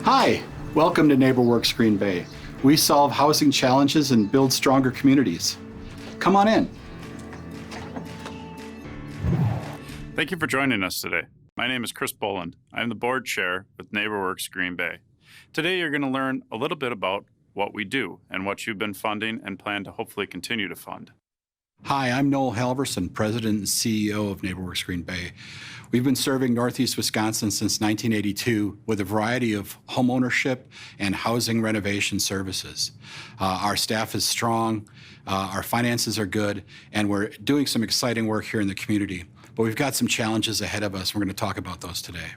Hi, welcome to NeighborWorks Green Bay. We solve housing challenges and build stronger communities. Come on in. Thank you for joining us today. My name is Chris Boland. I'm the board chair with NeighborWorks Green Bay. Today you're going to learn a little bit about what we do and what you've been funding and plan to hopefully continue to fund. Hi, I'm Noel Halverson, President and CEO of NeighborWorks Green Bay. We've been serving Northeast Wisconsin since 1982 with a variety of homeownership and housing renovation services. Our staff is strong, our finances are good, and we're doing some exciting work here in the community. But we've got some challenges ahead of us. We're going to talk about those today.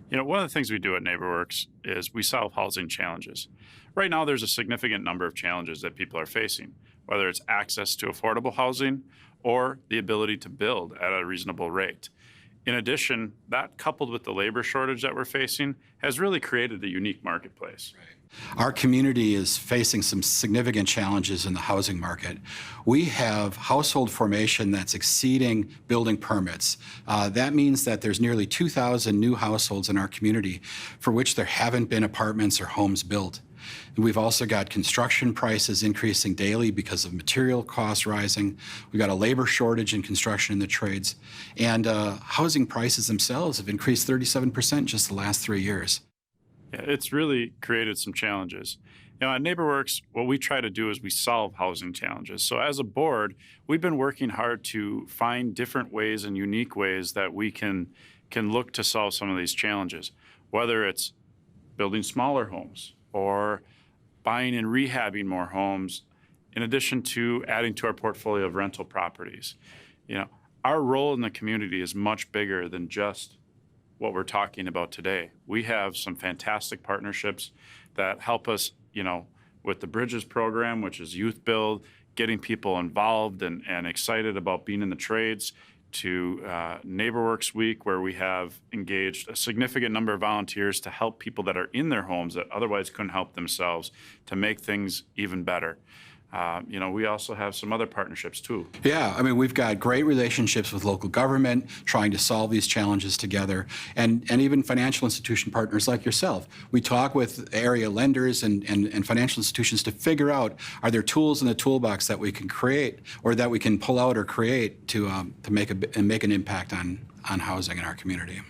You know, one of the things we do at NeighborWorks is we solve housing challenges. Right now, there's a significant number of challenges that people are facing, whether it's access to affordable housing or the ability to build at a reasonable rate. In addition, that coupled with the labor shortage that we're facing has really created a unique marketplace. Our community is facing some significant challenges in the housing market. We have household formation that's exceeding building permits. That means that there's nearly 2,000 new households in our community for which there haven't been apartments or homes built. We've also got construction prices increasing daily because of material costs rising. We've got a labor shortage in construction in the trades. And housing prices themselves have increased 37% just the last 3 years. Yeah, it's really created some challenges. You know, at NeighborWorks, what we try to do is we solve housing challenges. So as a board, we've been working hard to find different ways and unique ways that we can look to solve some of these challenges, whether it's building smaller homes or buying and rehabbing more homes, in addition to adding to our portfolio of rental properties. You know, our role in the community is much bigger than just what we're talking about today. We have some fantastic partnerships that help us, you know, with the Bridges program, which is youth build, getting people involved and excited about being in the trades, to NeighborWorks Week, where we have engaged a significant number of volunteers to help people that are in their homes that otherwise couldn't help themselves to make things even better. You know, we also have some other partnerships too. Yeah, I mean, we've got great relationships with local government, trying to solve these challenges together, and even financial institution partners like yourself. We talk with area lenders and financial institutions to figure out, are there tools in the toolbox that we can create or that we can pull out or create to make an impact on housing in our community.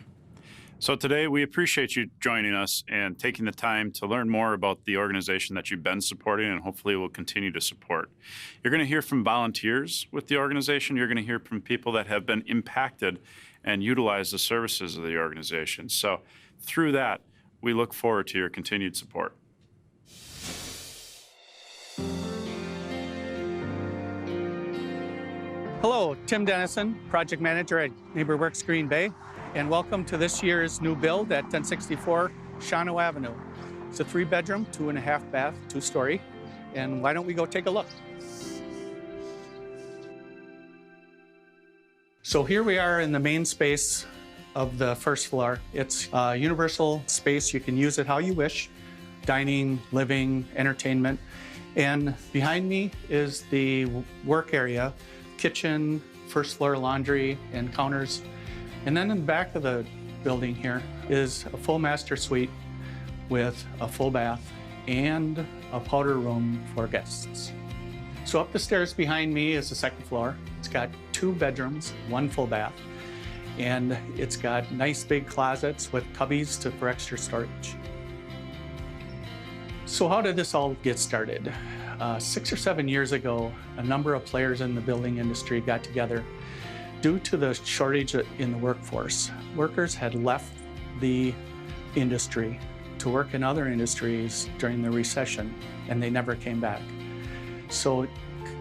So today we appreciate you joining us and taking the time to learn more about the organization that you've been supporting and hopefully will continue to support. You're going to hear from volunteers with the organization. You're going to hear from people that have been impacted and utilize the services of the organization. So through that, we look forward to your continued support. Hello, Tim Dennison, Project Manager at NeighborWorks Green Bay, and welcome to this year's new build at 1064 Shawano Avenue. It's a 3-bedroom, 2.5 bath, 2-story, and why don't we go take a look? So here we are in the main space of the first floor. It's a universal space. You can use it how you wish, dining, living, entertainment. And behind me is the work area, kitchen, first floor laundry, and counters. And then in the back of the building here is a full master suite with a full bath and a powder room for guests. So up the stairs behind me is the second floor. It's got 2 bedrooms, 1 full bath, and it's got nice big closets with cubbies for extra storage. So how did this all get started? 6 or 7 years ago, a number of players in the building industry got together. Due to the shortage in the workforce, workers had left the industry to work in other industries during the recession, and they never came back. So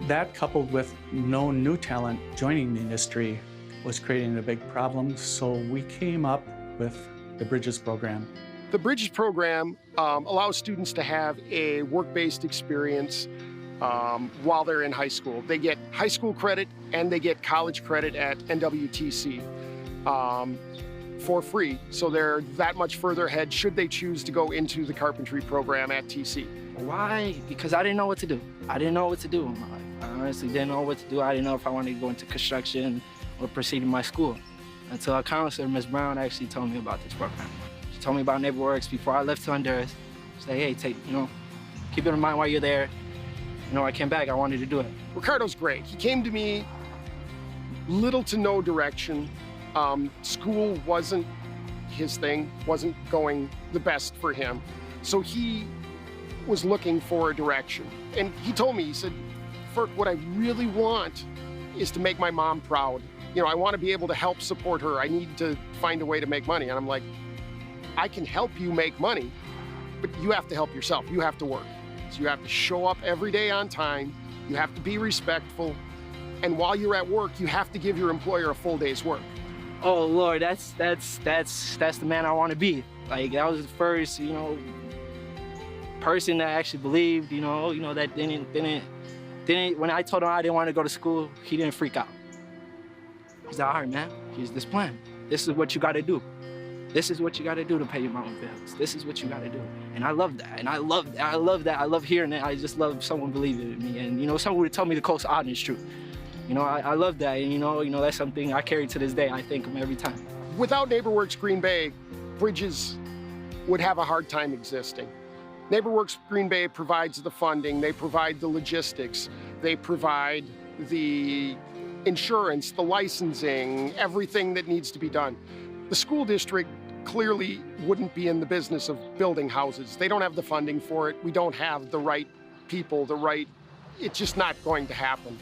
that, coupled with no new talent joining the industry, was creating a big problem. So we came up with the Bridges program. The Bridges program allows students to have a work-based experience while they're in high school. They get high school credit and they get college credit at NWTC for free. So they're that much further ahead should they choose to go into the carpentry program at TC. Why? Because I didn't know what to do. I honestly didn't know what to do. I didn't know if I wanted to go into construction or proceed in my school until our counselor, Ms. Brown, actually told me about this program. He told me about NeighborWorks before I left to Honduras. Say, hey, keep it in mind while you're there. I came back, I wanted to do it. Ricardo's great. He came to me little to no direction. School wasn't his thing, wasn't going the best for him. So he was looking for a direction. And he told me, he said, Ferk, what I really want is to make my mom proud. I want to be able to help support her. I need to find a way to make money. And I'm like, I can help you make money, but you have to help yourself. You have to work. So you have to show up every day on time. You have to be respectful. And while you're at work, you have to give your employer a full day's work. Oh Lord, that's the man I want to be. Like, that was the first, person that actually believed, that didn't, when I told him I didn't want to go to school, he didn't freak out. He's like, all right, man, here's this plan. This is what you got to do. This is what you got to do to pay your mom bills. This is what you got to do. And I love that. And I love that. I love hearing that. I just love someone believing in me. And, someone would tell me the coast honest truth. I love that. And, that's something I carry to this day. I thank him every time. Without NeighborWorks Green Bay, Bridges would have a hard time existing. NeighborWorks Green Bay provides the funding. They provide the logistics. They provide the insurance, the licensing, everything that needs to be done. The school district clearly wouldn't be in the business of building houses. They don't have the funding for it. We don't have the right people, it's just not going to happen.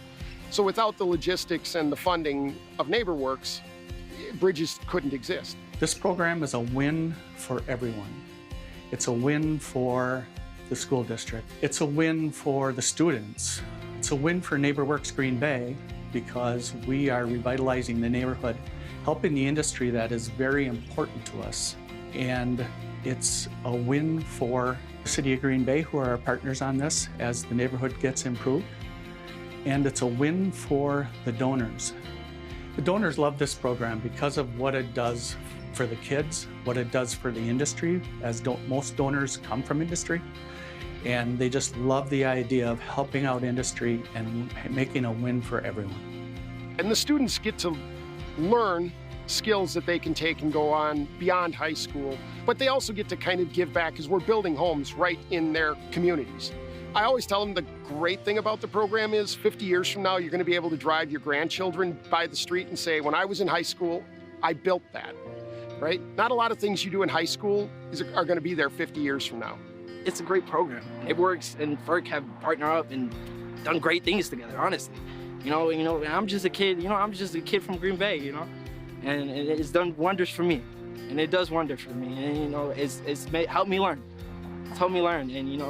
So without the logistics and the funding of NeighborWorks, Bridges couldn't exist. This program is a win for everyone. It's a win for the school district. It's a win for the students. It's a win for NeighborWorks Green Bay because we are revitalizing the neighborhood, helping the industry that is very important to us. And it's a win for the City of Green Bay, who are our partners on this, as the neighborhood gets improved. And it's a win for the donors. The donors love this program because of what it does for the kids, what it does for the industry, as most donors come from industry. And they just love the idea of helping out industry and making a win for everyone. And the students get to learn skills that they can take and go on beyond high school, but they also get to kind of give back because we're building homes right in their communities. I always tell them the great thing about the program is 50 years from now, you're going to be able to drive your grandchildren by the street and say, when I was in high school, I built that, right? Not a lot of things you do in high school are going to be there 50 years from now. It's a great program. NeighborWorks and Ferk have partnered up and done great things together, honestly. And I'm just a kid, I'm just a kid from Green Bay, and it's done wonders for me. And it does wonders for me. And, it's helped me learn. It's helped me learn. And,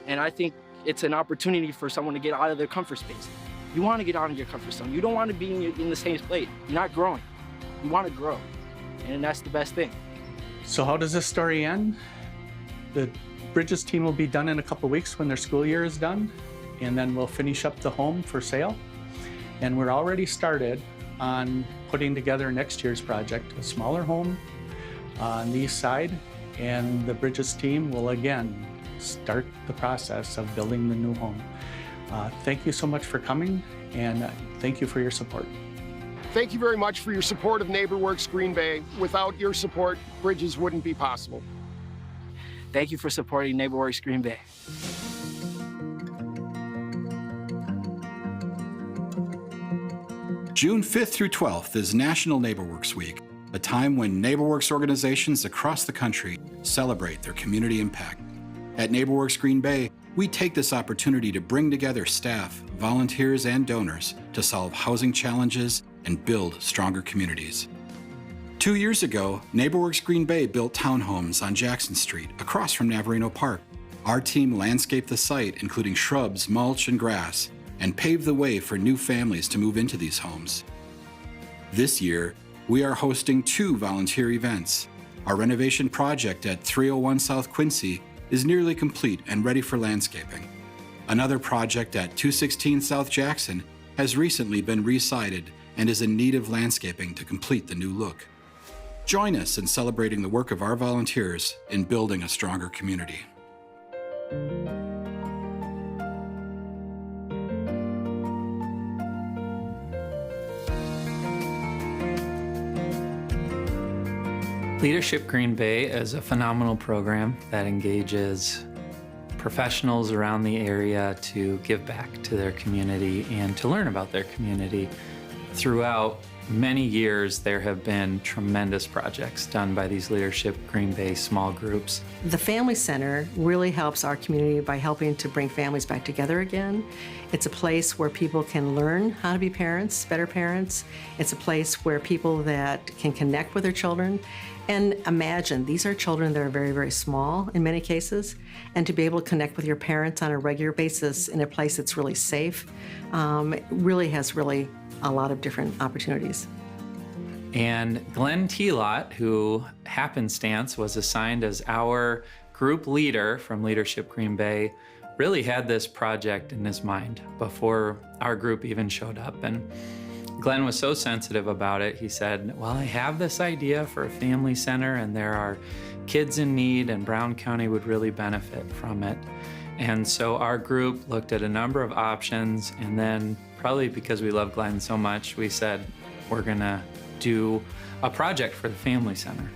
and I think it's an opportunity for someone to get out of their comfort space. You want to get out of your comfort zone. You don't want to be in the same place. You're not growing. You want to grow. And that's the best thing. So how does this story end? The Bridges team will be done in a couple of weeks when their school year is done, and then we'll finish up the home for sale. And we're already started on putting together next year's project, a smaller home on the east side, and the Bridges team will again start the process of building the new home. Thank you so much for coming, and thank you for your support. Thank you very much for your support of NeighborWorks Green Bay. Without your support, Bridges wouldn't be possible. Thank you for supporting NeighborWorks Green Bay. June 5th through 12th is National NeighborWorks Week, a time when NeighborWorks organizations across the country celebrate their community impact. At NeighborWorks Green Bay, we take this opportunity to bring together staff, volunteers, and donors to solve housing challenges and build stronger communities. 2 years ago, NeighborWorks Green Bay built townhomes on Jackson Street, across from Navarino Park. Our team landscaped the site, including shrubs, mulch, and grass, and paved the way for new families to move into these homes. This year, we are hosting 2 volunteer events. Our renovation project at 301 South Quincy is nearly complete and ready for landscaping. Another project at 216 South Jackson has recently been re-sided and is in need of landscaping to complete the new look. Join us in celebrating the work of our volunteers in building a stronger community. Leadership Green Bay is a phenomenal program that engages professionals around the area to give back to their community and to learn about their community. Throughout many years, there have been tremendous projects done by these Leadership Green Bay small groups. The Family Center really helps our community by helping to bring families back together again. It's a place where people can learn how to be parents, better parents. It's a place where people that can connect with their children. And imagine, these are children that are very, very small in many cases, and to be able to connect with your parents on a regular basis in a place that's really safe really has a lot of different opportunities. And Glenn Telot, who happenstance was assigned as our group leader from Leadership Green Bay, really had this project in his mind before our group even showed up. And Glenn was so sensitive about it. He said, well, I have this idea for a family center and there are kids in need and Brown County would really benefit from it. And so our group looked at a number of options, and then probably because we love Glenn so much, we said, we're gonna do a project for the Family Center.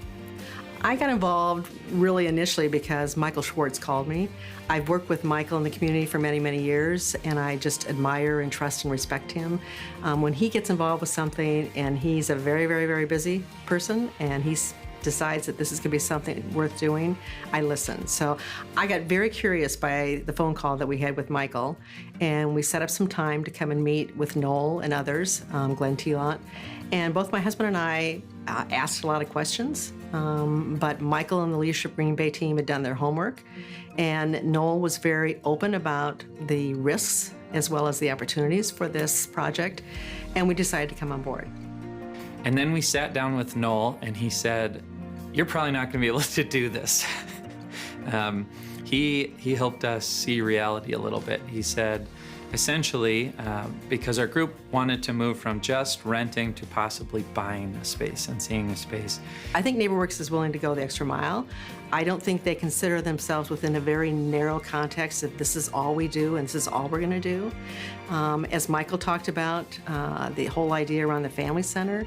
I got involved really initially because Michael Schwartz called me. I've worked with Michael in the community for many, many years, and I just admire and trust and respect him. When he gets involved with something, and he's a very, very, very busy person, and he decides that this is going to be something worth doing, I listen. So I got very curious by the phone call that we had with Michael, and we set up some time to come and meet with Noel and others, Glenn Telot. And both my husband and I asked a lot of questions, but Michael and the Leadership Green Bay team had done their homework, and Noel was very open about the risks as well as the opportunities for this project, and we decided to come on board. And then we sat down with Noel, and he said, you're probably not gonna be able to do this. He helped us see reality a little bit. He said, essentially, because our group wanted to move from just renting to possibly buying a space and seeing a space. I think NeighborWorks is willing to go the extra mile. I don't think they consider themselves within a very narrow context that this is all we do and this is all we're gonna do. As Michael talked about, the whole idea around the Family Center,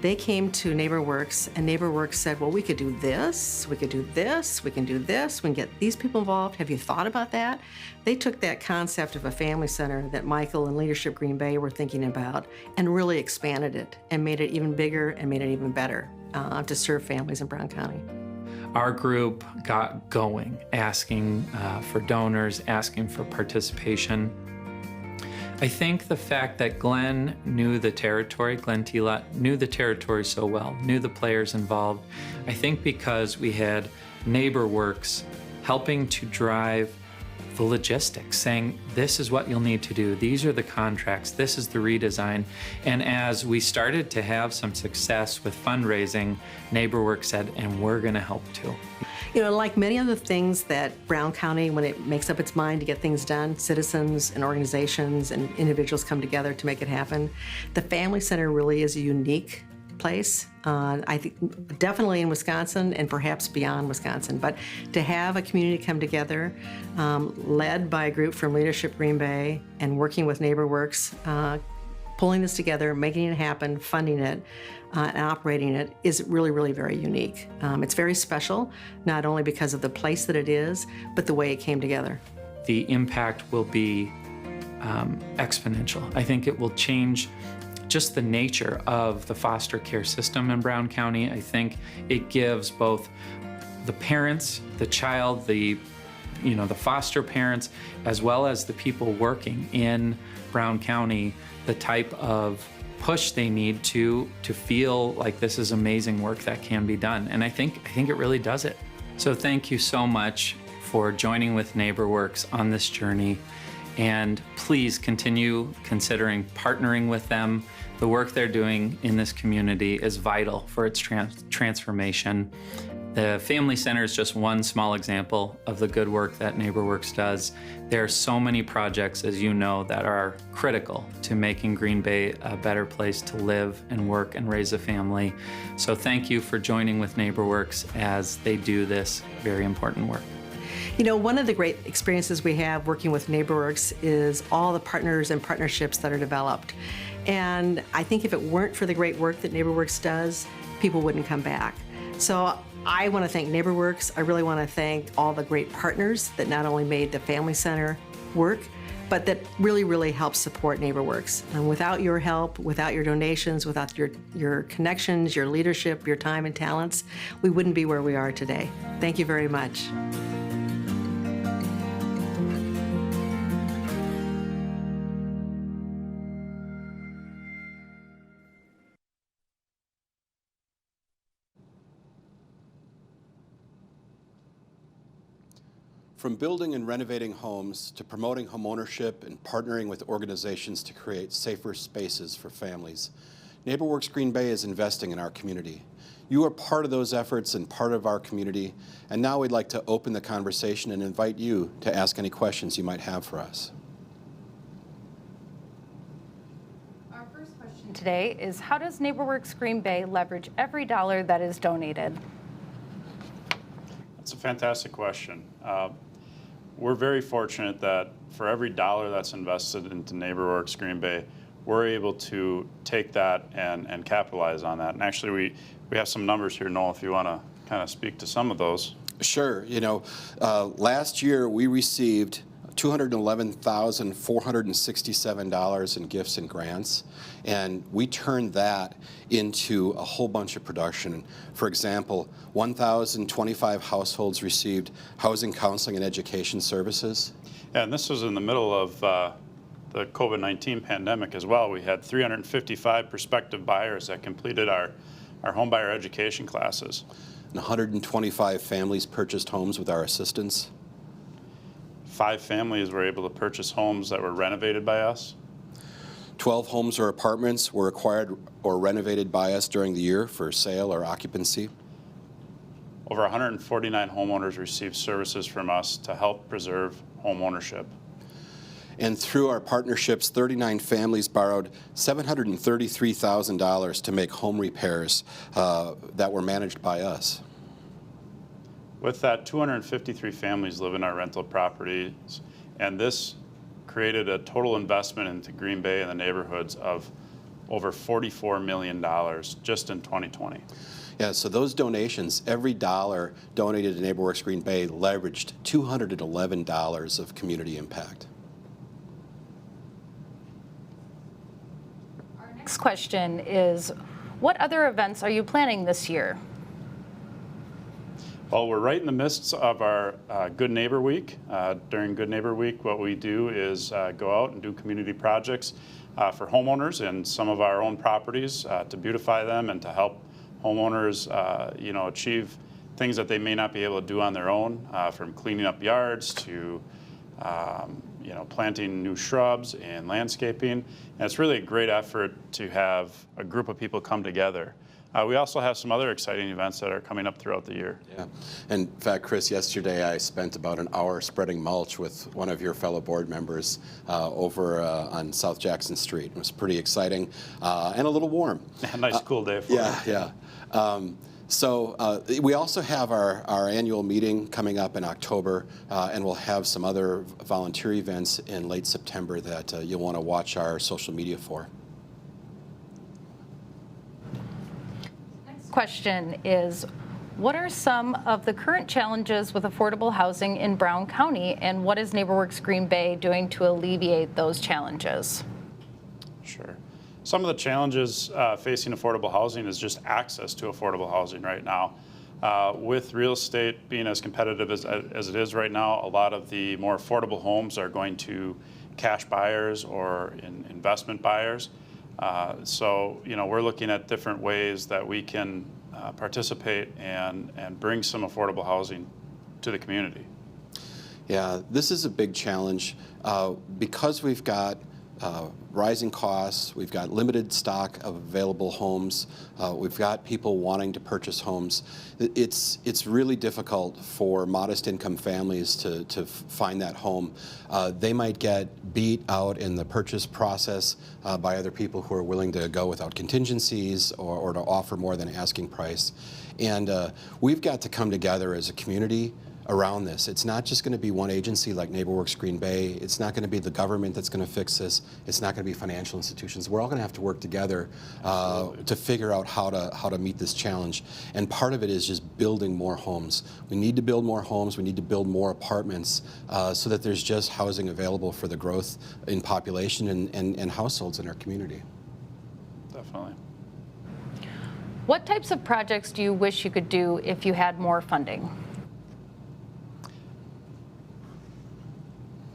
they came to NeighborWorks, and NeighborWorks said, well, we could do this, we could do this, we can do this, we can get these people involved. Have you thought about that? They took that concept of a family center that Michael and Leadership Green Bay were thinking about and really expanded it and made it even bigger and made it even better to serve families in Brown County. Our group got going, asking for donors, asking for participation. I think the fact that Glenn knew the territory, Glenn Telot knew the territory so well, knew the players involved, I think because we had NeighborWorks helping to drive the logistics, saying this is what you'll need to do, these are the contracts, this is the redesign. And as we started to have some success with fundraising, NeighborWorks said, and we're gonna help too. You know, like many other things that Brown County, when it makes up its mind to get things done, citizens and organizations and individuals come together to make it happen. The Family Center really is a unique place. I think definitely in Wisconsin and perhaps beyond Wisconsin. But to have a community come together, led by a group from Leadership Green Bay and working with NeighborWorks, pulling this together, making it happen, funding it, and operating it is really, really very unique. It's very special, not only because of the place that it is, but the way it came together. The impact will be exponential. I think it will change just the nature of the foster care system in Brown County. I think it gives both the parents, the child, the foster parents, as well as the people working in Brown County, the type of push they need to feel like this is amazing work that can be done. And I think it really does it. So thank you so much for joining with NeighborWorks on this journey. And please continue considering partnering with them. The work they're doing in this community is vital for its transformation. The Family Center is just one small example of the good work that NeighborWorks does. There are so many projects, as you know, that are critical to making Green Bay a better place to live and work and raise a family. So thank you for joining with NeighborWorks as they do this very important work. You know, one of the great experiences we have working with NeighborWorks is all the partners and partnerships that are developed. And I think if it weren't for the great work that NeighborWorks does, people wouldn't come back. So I want to thank NeighborWorks. I really want to thank all the great partners that not only made the Family Center work, but that really, really help support NeighborWorks. And without your help, without your donations, without your connections, your leadership, your time and talents, we wouldn't be where we are today. Thank you very much. From building and renovating homes to promoting homeownership and partnering with organizations to create safer spaces for families, NeighborWorks Green Bay is investing in our community. You are part of those efforts and part of our community, and now we'd like to open the conversation and invite you to ask any questions you might have for us. Our first question today is, how does NeighborWorks Green Bay leverage every dollar that is donated? That's a fantastic question. We're very fortunate that for every dollar that's invested into NeighborWorks Green Bay, we're able to take that and capitalize on that. And actually, we have some numbers here, Noel, if you want to kind of speak to some of those. Sure. You know, last year we received $211,467 in gifts and grants, and we turned that into a whole bunch of production. For example, 1,025 households received housing, counseling, and education services. And this was in the middle of the COVID-19 pandemic as well. We had 355 prospective buyers that completed our home buyer education classes. And 125 families purchased homes with our assistance. 5 families were able to purchase homes that were renovated by us. 12 homes or apartments were acquired or renovated by us during the year for sale or occupancy. Over 149 homeowners received services from us to help preserve home ownership. And through our partnerships, 39 families borrowed $733,000 to make home repairs that were managed by us. With that, 253 families live in our rental properties, and this created a total investment into Green Bay and the neighborhoods of over $44 million just in 2020. Yeah, so those donations, every dollar donated to NeighborWorks Green Bay leveraged $211 of community impact. Our next question is, what other events are you planning this year? Well, we're right in the midst of our Good Neighbor Week. During Good Neighbor Week, what we do is go out and do community projects for homeowners in some of our own properties to beautify them and to help homeowners, achieve things that they may not be able to do on their own, from cleaning up yards to planting new shrubs and landscaping. And it's really a great effort to have a group of people come together. We also have some other exciting events that are coming up throughout the year. Yeah, and in fact, Chris, yesterday I spent about an hour spreading mulch with one of your fellow board members over on South Jackson Street. It was pretty exciting and a little warm. A nice cool day for it. Yeah. So we also have our annual meeting coming up in October, and we'll have some other volunteer events in late September that you'll want to watch our social media for. Question is, what are some of the current challenges with affordable housing in Brown County, and what is NeighborWorks Green Bay doing to alleviate those challenges? Sure. Some of the challenges facing affordable housing is just access to affordable housing right now. With real estate being as competitive as it is right now, a lot of the more affordable homes are going to cash buyers or investment buyers. So we're looking at different ways that we can participate and bring some affordable housing to the community. Yeah, this is a big challenge because we've got rising costs, we've got limited stock of available homes, we've got people wanting to purchase homes. It's really difficult for modest income families to find that home. They might get beat out in the purchase process by other people who are willing to go without contingencies or to offer more than asking price. And we've got to come together as a community around this. It's not just going to be one agency like NeighborWorks Green Bay. It's not going to be the government that's going to fix this. It's not going to be financial institutions. We're all going to have to work together to figure out how to meet this challenge. And part of it is just building more homes. We need to build more homes. We need to build more apartments so that there's just housing available for the growth in population and households in our community. Definitely. What types of projects do you wish you could do if you had more funding?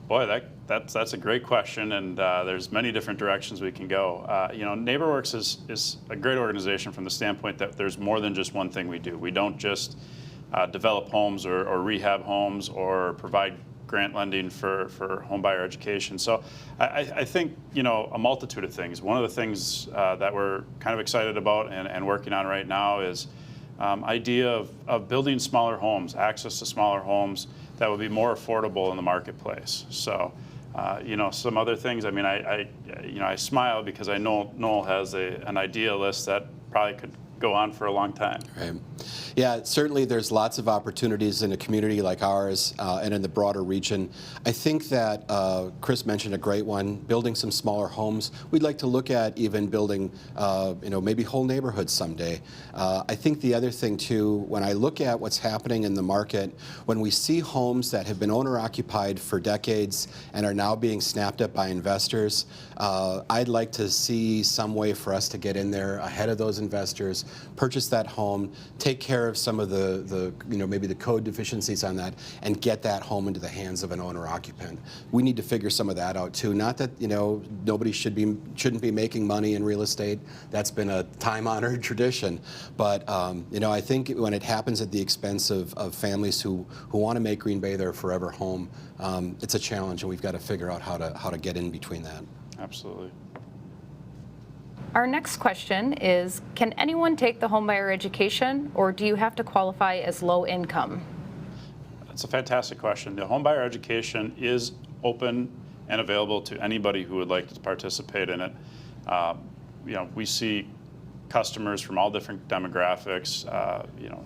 Boy, that's a great question, and there's many different directions we can go. NeighborWorks is a great organization from the standpoint that there's more than just one thing we do. We don't just develop homes or rehab homes or provide grant lending for homebuyer education. So I think, a multitude of things. One of the things that we're kind of excited about and working on right now is idea of building smaller homes, access to smaller homes that would be more affordable in the marketplace. So, some other things. I mean, I smile because I know Noel has an idea list that probably could go on for a long time. Right. Yeah, certainly there's lots of opportunities in a community like ours and in the broader region. I think that Chris mentioned a great one, building some smaller homes. We'd like to look at even building, maybe whole neighborhoods someday. I think the other thing too, when I look at what's happening in the market, when we see homes that have been owner-occupied for decades and are now being snapped up by investors, I'd like to see some way for us to get in there ahead of those investors, purchase that home, take care of some of the maybe the code deficiencies on that, and get that home into the hands of an owner-occupant. We need to figure some of that out too. Not that nobody shouldn't be making money in real estate. That's been a time-honored tradition. But I think when it happens at the expense of families who want to make Green Bay their forever home, it's a challenge, and we've got to figure out how to get in between that. Absolutely. Our next question is, can anyone take the homebuyer education, or do you have to qualify as low income? That's a fantastic question. The homebuyer education is open and available to anybody who would like to participate in it. We see customers from all different demographics,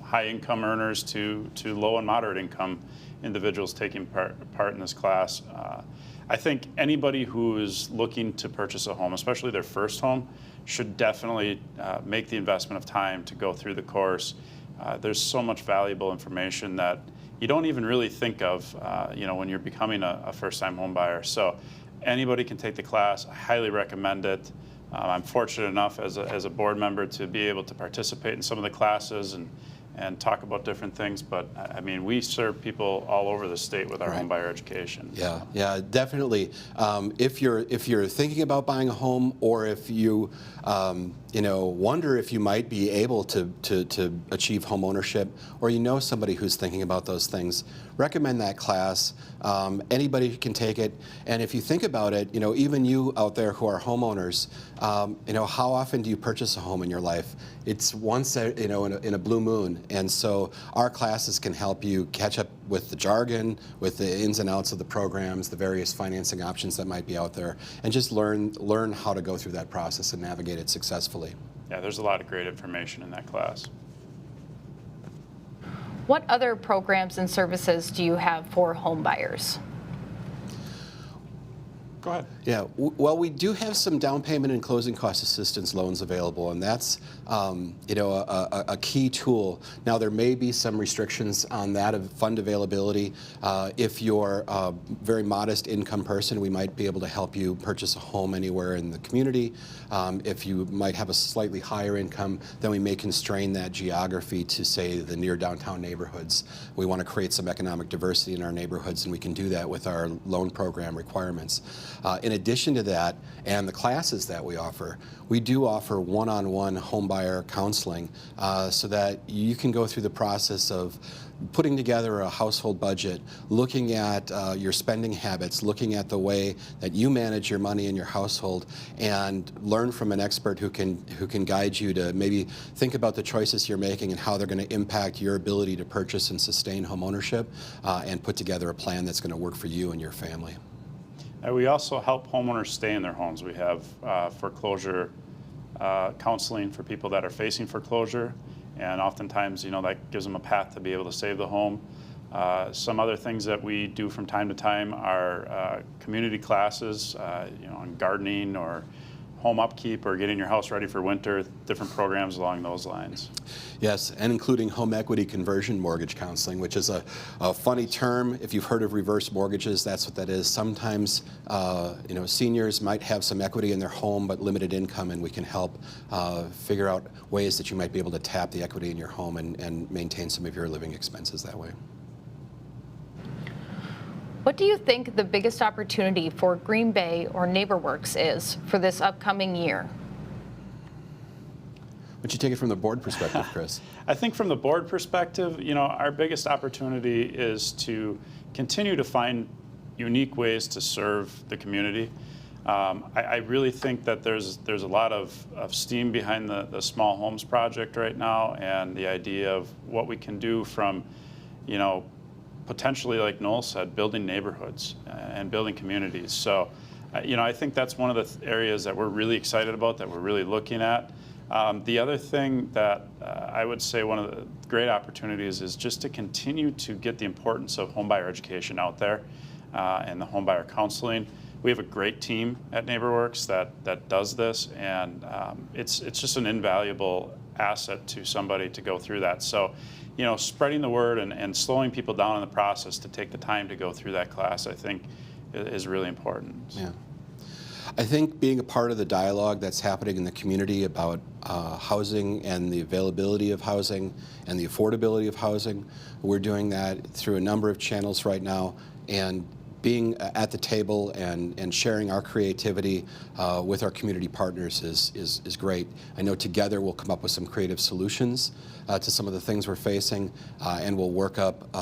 high income earners to low and moderate income individuals taking part in this class. I think anybody who is looking to purchase a home, especially their first home, should definitely make the investment of time to go through the course. There's so much valuable information that you don't even really think of, when you're becoming a first-time home buyer. So anybody can take the class. I highly recommend it. I'm fortunate enough as a board member to be able to participate in some of the classes and talk about different things. But I mean, we serve people all over the state with our homebuyer education. Yeah, definitely. If you're thinking about buying a home, or if you wonder if you might be able to achieve home ownership, or somebody who's thinking about those things, recommend that class. Anybody can take it. And if you think about it, even you out there who are homeowners, how often do you purchase a home in your life? It's once in a blue moon. And so our classes can help you catch up with the jargon, with the ins and outs of the programs, the various financing options that might be out there, and just learn how to go through that process and navigate it successfully. Yeah, there's a lot of great information in that class. What other programs and services do you have for home buyers? Go ahead. Yeah, well, we do have some down payment and closing cost assistance loans available, and that's a key tool. Now, there may be some restrictions on that of fund availability. If you're a very modest income person, we might be able to help you purchase a home anywhere in the community. If you might have a slightly higher income, then we may constrain that geography to, say, the near downtown neighborhoods. We want to create some economic diversity in our neighborhoods, and we can do that with our loan program requirements. In addition to that, and the classes that we offer, we do offer one-on-one homebuyer counseling so that you can go through the process of putting together a household budget, looking at your spending habits, looking at the way that you manage your money in your household, and learn from an expert who can guide you to maybe think about the choices you're making and how they're going to impact your ability to purchase and sustain home ownership, and put together a plan that's going to work for you and your family. We also help homeowners stay in their homes. We have foreclosure counseling for people that are facing foreclosure, and oftentimes, that gives them a path to be able to save the home. Some other things that we do from time to time are community classes, on gardening or home upkeep or getting your house ready for winter, different programs along those lines. Yes, and including home equity conversion mortgage counseling, which is a funny term. If you've heard of reverse mortgages, that's what that is. Sometimes, seniors might have some equity in their home but limited income, and we can help figure out ways that you might be able to tap the equity in your home and maintain some of your living expenses that way. What do you think the biggest opportunity for Green Bay or NeighborWorks is for this upcoming year? Why don't you take it from the board perspective, Chris? I think from the board perspective, our biggest opportunity is to continue to find unique ways to serve the community. I really think that there's a lot of steam behind the Small Homes Project right now, and the idea of what we can do from, potentially, like Noel said, building neighborhoods and building communities. So, I think that's one of the areas that we're really excited about, that we're really looking at. The other thing that I would say one of the great opportunities is just to continue to get the importance of homebuyer education out there and the homebuyer counseling. We have a great team at NeighborWorks that does this, and it's just an invaluable asset to somebody to go through that. So, spreading the word and slowing people down in the process to take the time to go through that class, I think, is really important. Yeah. I think being a part of the dialogue that's happening in the community about housing and the availability of housing and the affordability of housing, we're doing that through a number of channels right now, and being at the table and sharing our creativity with our community partners is great. I know together we'll come up with some creative solutions to some of the things we're facing, and we'll work up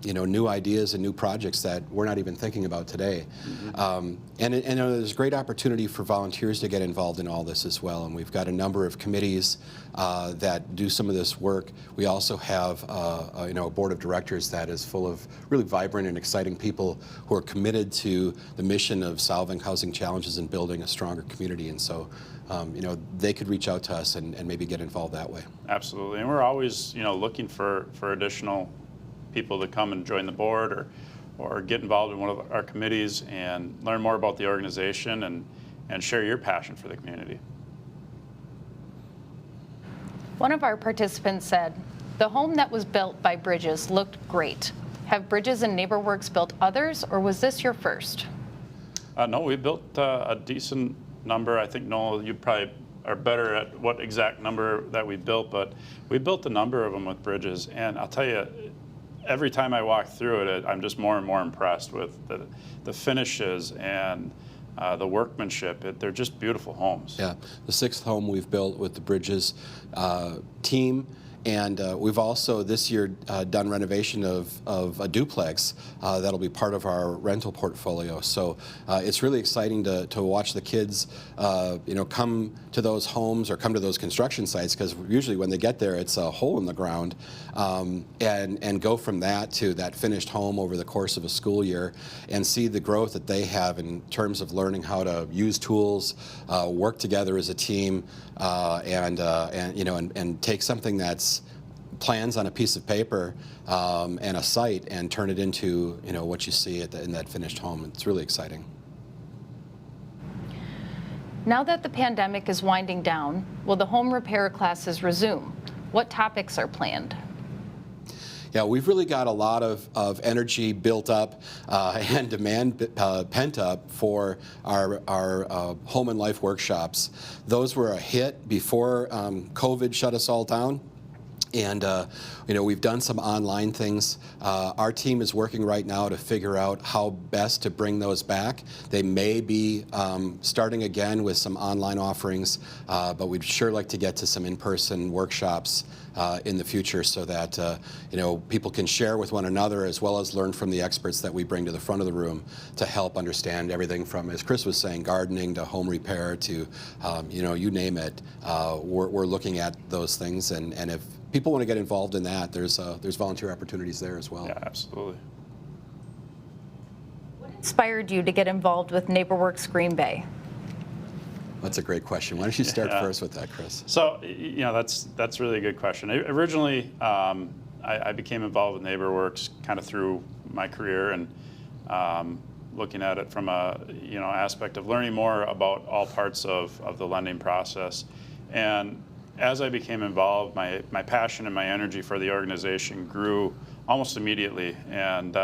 new ideas and new projects that we're not even thinking about today. And there's great opportunity for volunteers to get involved in all this as well. And we've got a number of committees that do some of this work. We also have a board of directors that is full of really vibrant and exciting people who are committed to the mission of solving housing challenges and building a stronger community. And so, they could reach out to us and maybe get involved that way. Absolutely, and we're always, looking for additional people to come and join the board or get involved in one of our committees and learn more about the organization and share your passion for the community. One of our participants said, "The home that was built by Bridges looked great. Have Bridges and NeighborWorks built others, or was this your first?" No, we built a decent number. I think, Noel, you probably are better at what exact number that we built, but we built a number of them with Bridges. And I'll tell you, every time I walk through it, I'm just more and more impressed with the finishes and the workmanship. They're just beautiful homes. Yeah, the 6th home we've built with the Bridges team. And we've also this year done renovation of a duplex that'll be part of our rental portfolio. So it's really exciting to watch the kids, come to those homes or come to those construction sites, because usually when they get there, it's a hole in the ground, and go from that to that finished home over the course of a school year, and see the growth that they have in terms of learning how to use tools, work together as a team, and take something that's plans on a piece of paper and a site and turn it into what you see in that finished home. It's really exciting. Now that the pandemic is winding down, will the home repair classes resume? What topics are planned? Yeah, we've really got a lot of energy built up and demand pent up for our home and life workshops. Those were a hit before COVID shut us all down. And we've done some online things. Our team is working right now to figure out how best to bring those back. They may be starting again with some online offerings, but we'd sure like to get to some in-person workshops in the future, so that people can share with one another, as well as learn from the experts that we bring to the front of the room to help understand everything from, as Chris was saying, gardening to home repair to you name it. We're looking at those things, and if people want to get involved in that, there's volunteer opportunities there as well. Yeah, absolutely. What inspired you to get involved with NeighborWorks Green Bay? That's a great question. Why don't you start first with that, Chris? So, that's really a good question. Originally, I became involved with NeighborWorks kind of through my career and looking at it from a aspect of learning more about all parts of the lending process. And as I became involved, my passion and my energy for the organization grew almost immediately. And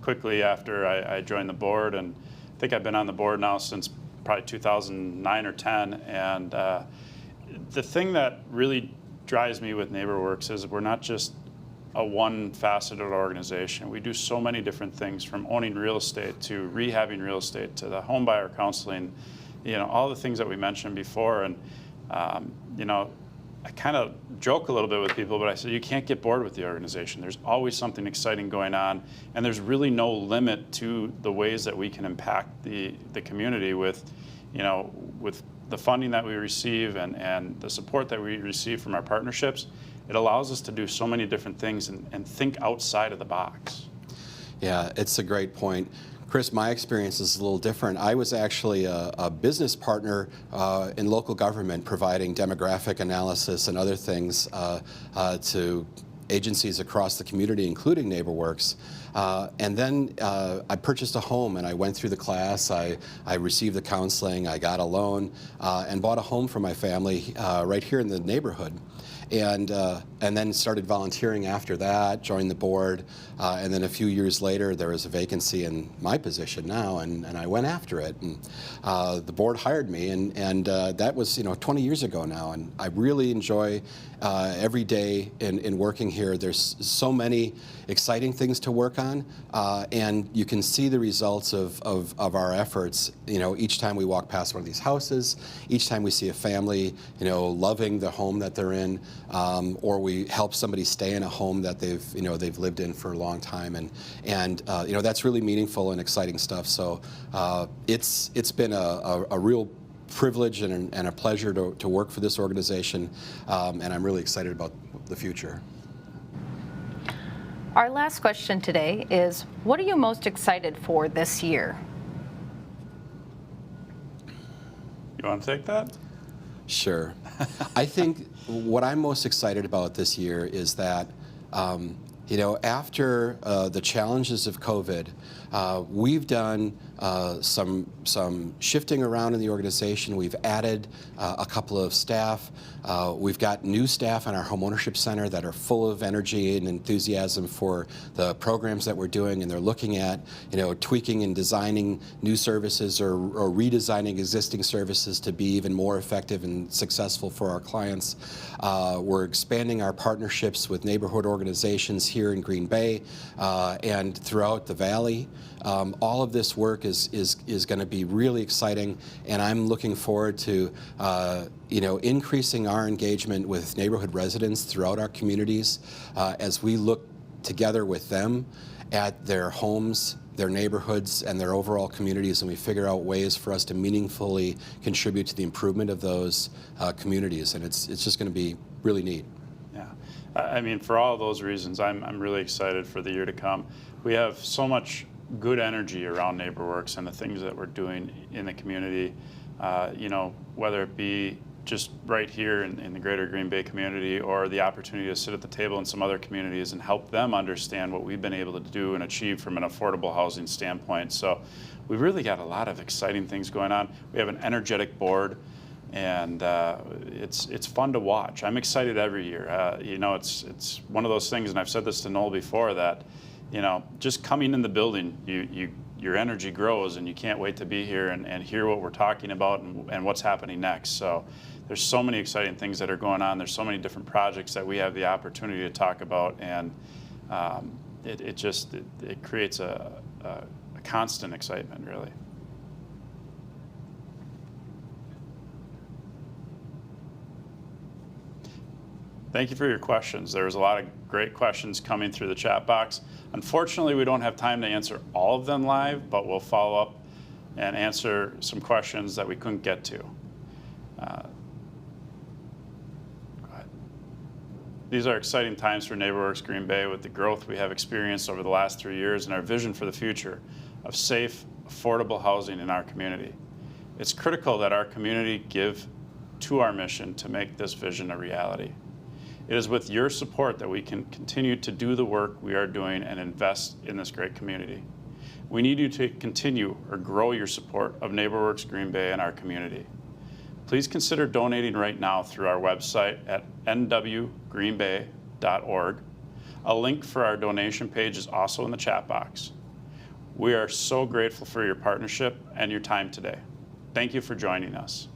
quickly after I joined the board, and I think I've been on the board now since probably 2009 or 10. And the thing that really drives me with NeighborWorks is we're not just a one-faceted organization. We do so many different things, from owning real estate to rehabbing real estate to the home buyer counseling, all the things that we mentioned before. And I kind of joke a little bit with people, but I say you can't get bored with the organization. There's always something exciting going on, and there's really no limit to the ways that we can impact the community with the funding that we receive and the support that we receive from our partnerships. It allows us to do so many different things and think outside of the box. Yeah, it's a great point. Chris, my experience is a little different. I was actually a business partner in local government, providing demographic analysis and other things to agencies across the community, including NeighborWorks. And then I purchased a home, and I went through the class. I received the counseling. I got a loan and bought a home for my family right here in the neighborhood. And then started volunteering after that, joined the board, and then a few years later there was a vacancy in my position now, and I went after it. And the board hired me, and that was 20 years ago now, and I really enjoy every day in working here. There's so many exciting things to work on, and you can see the results of our efforts. Each time we walk past one of these houses, each time we see a family, loving the home that they're in, or we help somebody stay in a home that they've lived in for a long time, and that's really meaningful and exciting stuff. So it's been a real privilege and a pleasure to work for this organization, and I'm really excited about the future. Our last question today is, what are you most excited for this year? You want to take that? Sure. I think what I'm most excited about this year is that, after the challenges of COVID, we've done some shifting around in the organization. We've added a couple of staff. We've got new staff in our homeownership center that are full of energy and enthusiasm for the programs that we're doing, and they're looking at tweaking and designing new services or redesigning existing services to be even more effective and successful for our clients. We're expanding our partnerships with neighborhood organizations here in Green Bay and throughout the Valley. All of this work is going to be really exciting, and I'm looking forward to increasing our engagement with neighborhood residents throughout our communities as we look together with them at their homes, their neighborhoods, and their overall communities, and we figure out ways for us to meaningfully contribute to the improvement of those communities, and it's just going to be really neat. Yeah, I mean, for all of those reasons, I'm really excited for the year to come. We have so much good energy around NeighborWorks and the things that we're doing in the community, whether it be just right here in the greater Green Bay community, or the opportunity to sit at the table in some other communities and help them understand what we've been able to do and achieve from an affordable housing standpoint. So we've really got a lot of exciting things going on. We have an energetic board, and it's fun to watch. I'm excited every year. It's one of those things, and I've said this to Noel before, that just coming in the building, your energy grows, and you can't wait to be here and hear what we're talking about and what's happening next. So there's so many exciting things that are going on. There's so many different projects that we have the opportunity to talk about, and it creates a constant excitement, really. Thank you for your questions. There was a lot of great questions coming through the chat box. Unfortunately, we don't have time to answer all of them live, but we'll follow up and answer some questions that we couldn't get to. Go ahead. These are exciting times for NeighborWorks Green Bay with the growth we have experienced over the last 3 years and our vision for the future of safe, affordable housing in our community. It's critical that our community give to our mission to make this vision a reality. It is with your support that we can continue to do the work we are doing and invest in this great community. We need you to continue or grow your support of NeighborWorks Green Bay and our community. Please consider donating right now through our website at nwgreenbay.org. A link for our donation page is also in the chat box. We are so grateful for your partnership and your time today. Thank you for joining us.